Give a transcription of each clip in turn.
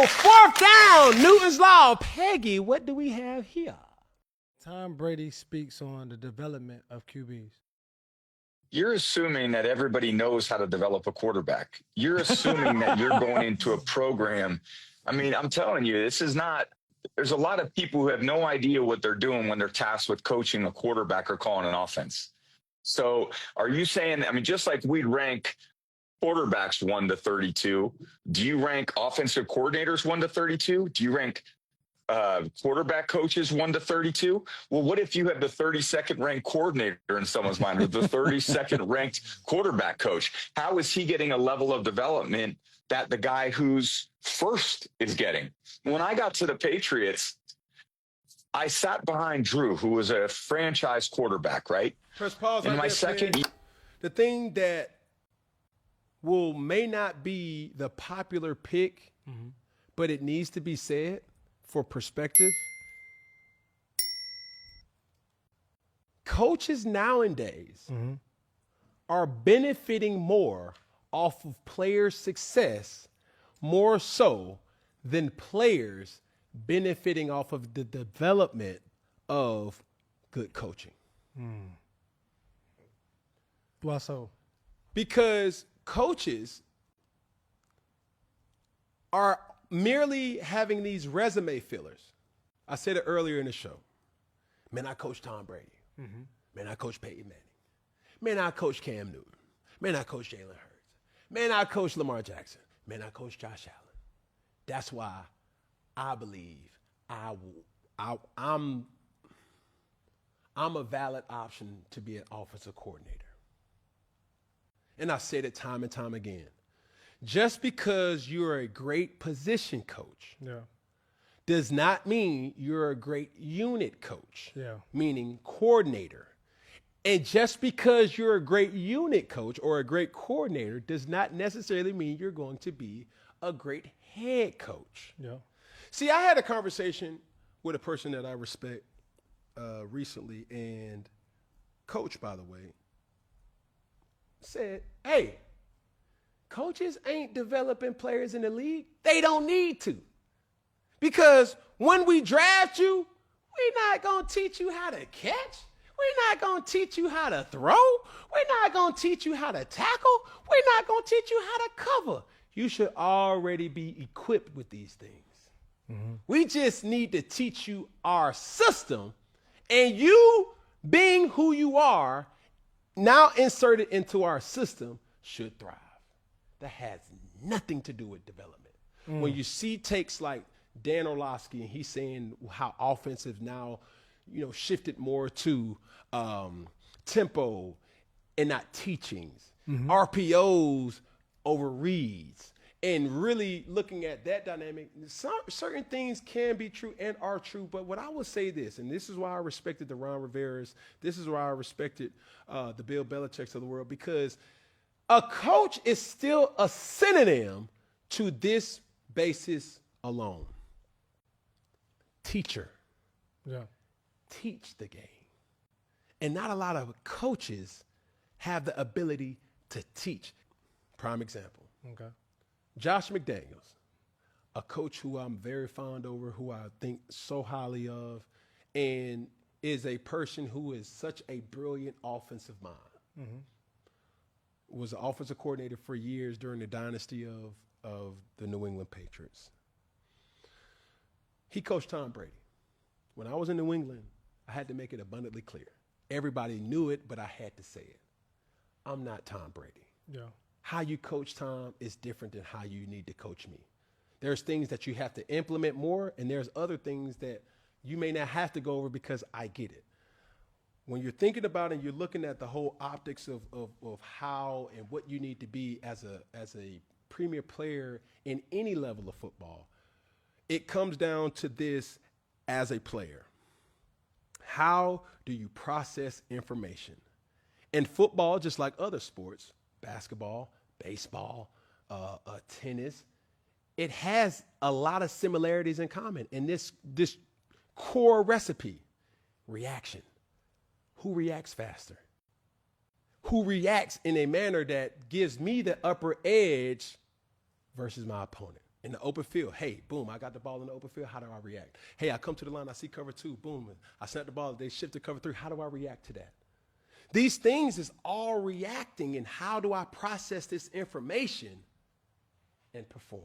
fourth down, Newton's Law. Peggy, what do we have here? Tom Brady speaks on the development of QBs. You're assuming that everybody knows how to develop a quarterback. You're assuming that you're going into a program. I mean, I'm telling you, this is not, there's a lot of people who have no idea what they're doing when they're tasked with coaching a quarterback or calling an offense. So are you saying, I mean, just like we'd rank quarterbacks 1 to 32, do you rank offensive coordinators 1 to 32? Do you rank quarterback coaches 1 to 32? Well, what if you had the 32nd ranked coordinator in someone's mind, or the 32nd ranked quarterback coach? How is he getting a level of development that the guy who's first is getting? When I got to the Patriots, I sat behind Drew, who was a franchise quarterback, right? Press pause. In right my there, second Peg. The thing that may not be the popular pick, but it needs to be said for perspective. Coaches nowadays are benefiting more off of players' success more so than players benefiting off of the development of good coaching. Why so? Because coaches are merely having these resume fillers. I said it earlier in the show. Man, I coached Tom Brady. Man, I coached Peyton Manning. Man, I coached Cam Newton. Man, I coached Jalen Hurts. Man, I coached Lamar Jackson. Man, I coached Josh Allen. That's why I believe I'm a valid option to be an offensive coordinator. And I said it time and time again. Just because you're a great position coach does not mean you're a great unit coach, meaning coordinator. And just because you're a great unit coach or a great coordinator does not necessarily mean you're going to be a great head coach. See, I had a conversation with a person that I respect recently, and coach, by the way, said, hey, coaches ain't developing players in the league. They don't need to. Because when we draft you, we're not going to teach you how to catch. We're not going to teach you how to throw. We're not going to teach you how to tackle. We're not going to teach you how to cover. You should already be equipped with these things. We just need to teach you our system, and you, being who you are, now inserted into our system, should thrive. That has nothing to do with development. When you see takes like Dan Orlovsky, and he's saying how offensive now, shifted more to tempo and not teachings, RPOs over reads, and really looking at that dynamic. Certain things can be true and are true, but what I will say this, and this is why I respected the Ron Rivera's, this is why I respected the Bill Belichick's of the world, because a coach is still a synonym to this basis alone. Teacher. Teach the game. And not a lot of coaches have the ability to teach. Prime example. Josh McDaniels, a coach who I'm very fond over, who I think so highly of, and is a person who is such a brilliant offensive mind. Was an offensive coordinator for years during the dynasty of the New England Patriots. He coached Tom Brady. When I was in New England, I had to make it abundantly clear. Everybody knew it, but I had to say it. I'm not Tom Brady. How you coach Tom is different than how you need to coach me. There's things that you have to implement more, and there's other things that you may not have to go over because I get it. When you're thinking about it and you're looking at the whole optics of how and what you need to be as a premier player in any level of football, it comes down to this as a player. How do you process information? In football, just like other sports, basketball, baseball, tennis, it has a lot of similarities in common. And this core recipe, reaction. Who reacts faster? Who reacts in a manner that gives me the upper edge versus my opponent? In the open field, hey, boom, I got the ball in the open field. How do I react? Hey, I come to the line, I see cover 2, boom, I snap the ball, they shift to cover 3. How do I react to that? These things is all reacting, and how do I process this information and perform?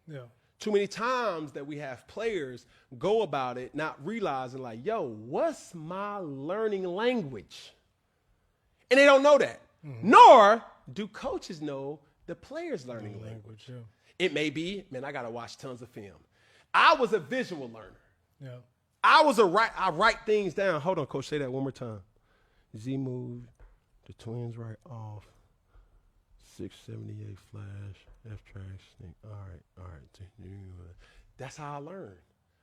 Yeah. Too many times that we have players go about it not realizing like, yo, what's my learning language? And they don't know that. Nor do coaches know the player's learning language. Yeah. It may be, man, I got to watch tons of film. I was a visual learner. Yeah. I write things down. Hold on, coach, say that one more time. Z move, the twins right off, 678 flash, F track, sneak. All right. That's how I learned.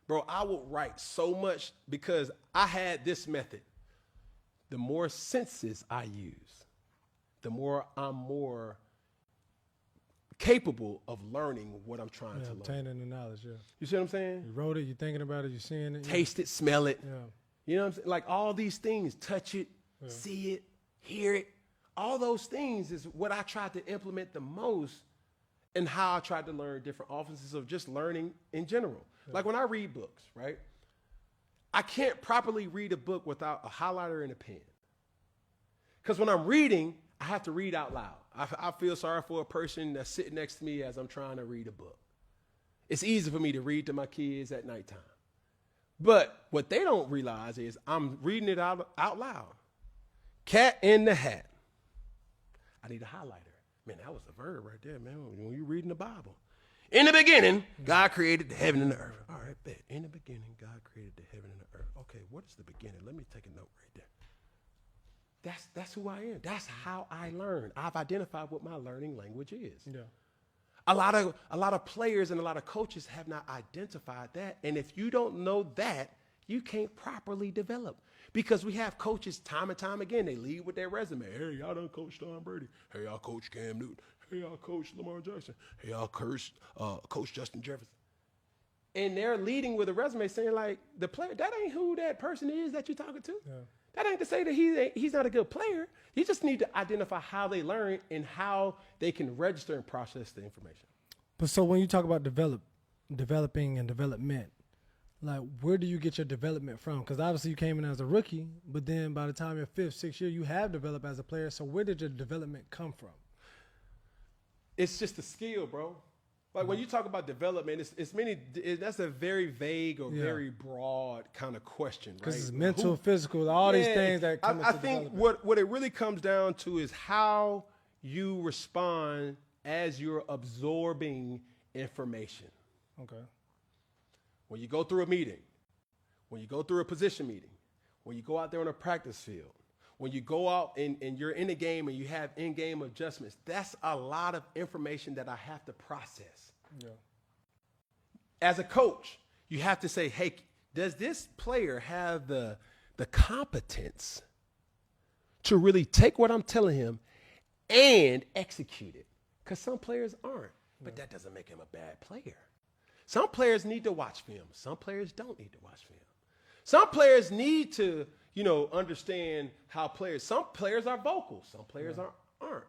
Bro, I would write so much because I had this method. The more senses I use, the more I'm more capable of learning what I'm trying to learn. Obtaining the knowledge, yeah. You see what I'm saying? You wrote it, you're thinking about it, you're seeing it. Taste it, smell it. Yeah. You know what I'm saying? Like all these things, touch it, see it, hear it. All those things is what I tried to implement the most and how I tried to learn different offenses of just learning in general. Yeah. Like when I read books, right? I can't properly read a book without a highlighter and a pen. Because when I'm reading, I have to read out loud. I feel sorry for a person that's sitting next to me as I'm trying to read a book. It's easy for me to read to my kids at nighttime. But what they don't realize is I'm reading it out loud. Cat in the Hat. I need a highlighter. Man, that was a verb right there, man, when you're reading the Bible. In the beginning, God created the heaven and the earth. All right, bet. In the beginning, God created the heaven and the earth. Okay, what is the beginning? Let me take a note right there. That's who I am. That's how I learn. I've identified what my learning language is. Yeah. A lot of players and a lot of coaches have not identified that. And if you don't know that, you can't properly develop. Because we have coaches time and time again, they lead with their resume. Hey, y'all done coach Tom Brady. Hey, y'all coach Cam Newton. Hey, y'all coach Lamar Jackson. Hey, y'all coach Justin Jefferson. And they're leading with a resume saying like, the player, that ain't who that person is that you're talking to. Yeah. That ain't to say that he's not a good player. You just need to identify how they learn and how they can register and process the information. But so when you talk about developing and development, like where do you get your development from? Because obviously you came in as a rookie, but then by the time you're 5th, 6th year, you have developed as a player. So where did your development come from? It's just a skill, bro. Like when you talk about development, that's a very vague or very broad kind of question, right? Because it's mental, physical, all these things that come into development. I think what it really comes down to is how you respond as you're absorbing information. Okay. When you go through a meeting, when you go through a position meeting, when you go out there on a practice field, when you go out and you're in a game and you have in-game adjustments, that's a lot of information that I have to process. Yeah. As a coach, you have to say, hey, does this player have the competence to really take what I'm telling him and execute it? Because some players aren't, but that doesn't make him a bad player. Some players need to watch film. Some players don't need to watch film. Some players need to, understand how some players are vocal. Some players aren't.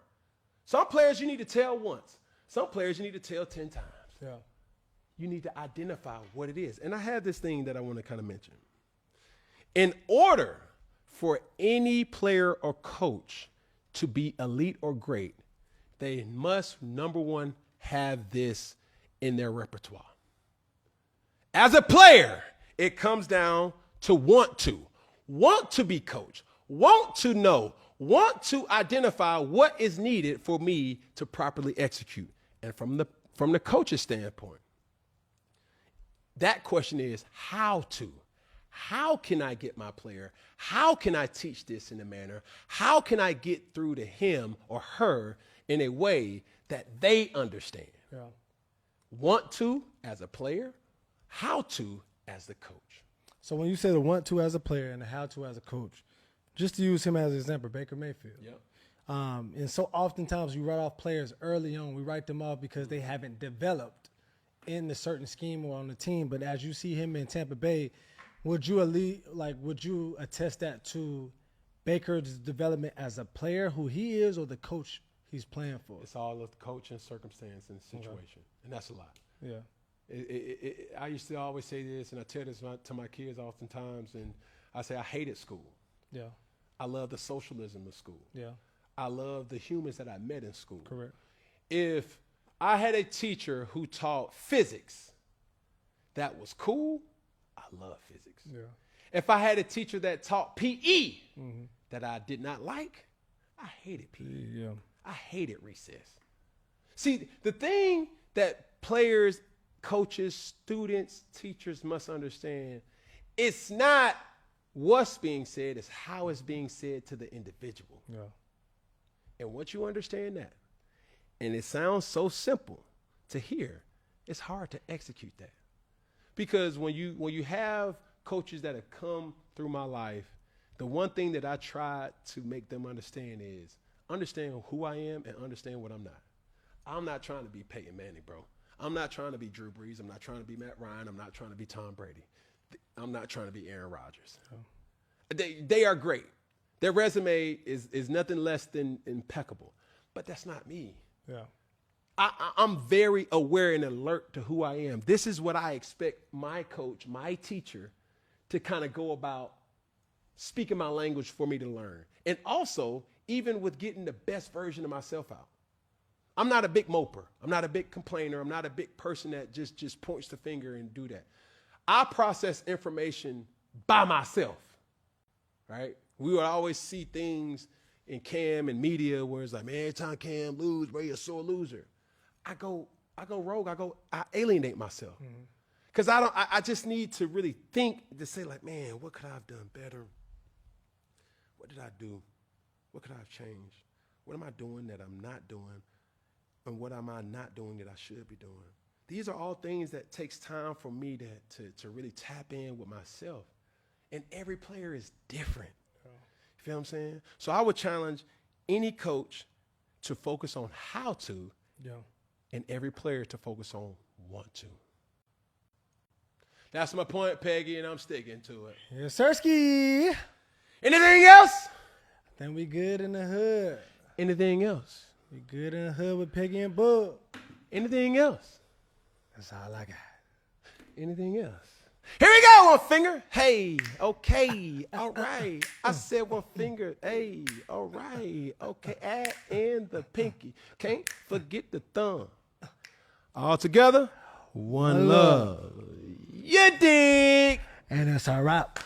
Some players you need to tell once. Some players you need to tell 10 times. Yeah. You need to identify what it is. And I have this thing that I want to kind of mention. In order for any player or coach to be elite or great, they must, number one, have this in their repertoire. As a player, it comes down to want to be coached, want to know, want to identify what is needed for me to properly execute. And from the coach's standpoint, that question is how to. How can I get my player? How can I teach this in a manner? How can I get through to him or her in a way that they understand? Yeah. Want to as a player, how to as the coach. So when you say the want to as a player and the how to as a coach, just to use him as an example, Baker Mayfield. Yep. And so oftentimes you write off players early on. We write them off because they haven't developed in the certain scheme or on the team. But as you see him in Tampa Bay, would you attest that to Baker's development as a player, who he is, or the coach he's playing for? It's all of the coach and circumstance and situation, and that's a lot. Yeah. I used to always say this, and I tell this to my kids oftentimes, and I say I hated school. Yeah. I love the socialism of school. Yeah. I love the humans that I met in school. Correct. If I had a teacher who taught physics that was cool, I love physics. Yeah. If I had a teacher that taught PE that I did not like, I hated PE. Yeah. I hated recess. See, the thing that players, coaches, students, teachers must understand, it's not what's being said, it's how it's being said to the individual. Yeah. And once you understand that, and it sounds so simple to hear, it's hard to execute that. Because when you have coaches that have come through my life, the one thing that I try to make them understand is understand who I am and understand what I'm not. I'm not trying to be Peyton Manning, bro. I'm not trying to be Drew Brees. I'm not trying to be Matt Ryan. I'm not trying to be Tom Brady. I'm not trying to be Aaron Rodgers. Oh. They are great. Their resume is nothing less than impeccable. But that's not me. Yeah. I'm very aware and alert to who I am. This is what I expect my coach, my teacher, to kind of go about speaking my language for me to learn. And also, even with getting the best version of myself out. I'm not a big moper. I'm not a big complainer. I'm not a big person that just points the finger and do that. I process information by myself, right? We would always see things in Cam and media where it's like, man, every time Cam lose, bro, you're a sore loser. I go rogue. I alienate myself. Because I just need to really think to say like, man, what could I have done better? What did I do? What could I have changed? What am I doing that I'm not doing? And what am I not doing that I should be doing? These are all things that takes time for me to really tap in with myself. And every player is different. You feel what I'm saying? So I would challenge any coach to focus on how to, and every player to focus on want to. That's my point, Peggy, and I'm sticking to it. Yes, Sirski. Anything else? Then we good in the hood. Anything else? We good in the hood with Peggy and Bug. Anything else? That's all I got. Anything else? Here we go, one finger. Hey, okay, all right. I said one finger. Hey, all right, okay. Add in the pinky. Can't forget the thumb. All together, one love. You dig? And it's a wrap.